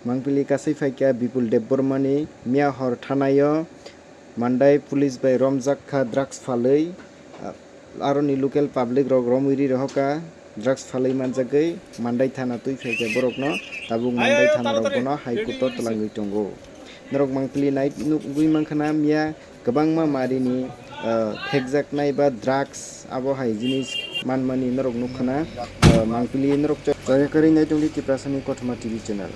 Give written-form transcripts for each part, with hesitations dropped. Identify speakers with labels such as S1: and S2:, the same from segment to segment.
S1: Mangpili kasai faikya Bipul Debbormani Mia Hor Thanayo Mandai Police by Romjakha drugs phalui aroni local public rok romwiri rohoka drugs phalui manjagai Mandai Thana tui faikya borokno tabuk Mandai Thana rokno High Court o twlangui tongo. Norok Mangpili night nugui mankhana Mia kwbangma marini thekjaknai ba drugs abo hai jinis manmani norok nukkhana Mangpili norok jayakari naitongdi Tiprasani Kothoma TV channel.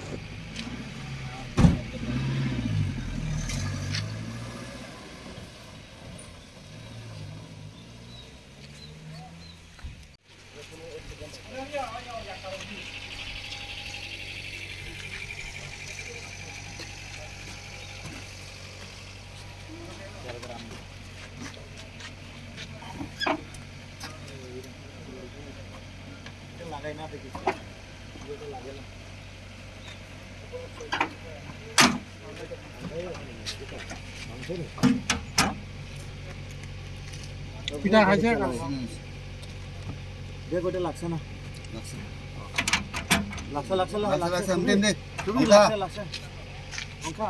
S2: পিঠা খাইছে দে গোটে লাগছে না লাগছে এমনি তুমি লাগছে অংকা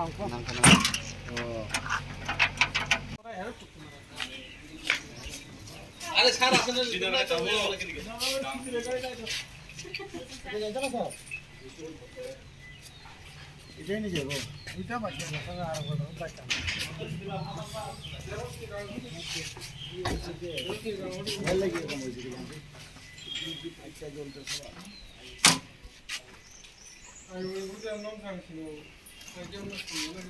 S2: আরে ছাড় আসলে এটাই নিয়ে যাবো এটা বাকি আছে আর বাকি ভাল লাগে এরকম হয়েছে আচ্ছা জলতে আমি বুঝতে নাম খাচ্ছিল আজকে আমরা শুনলাম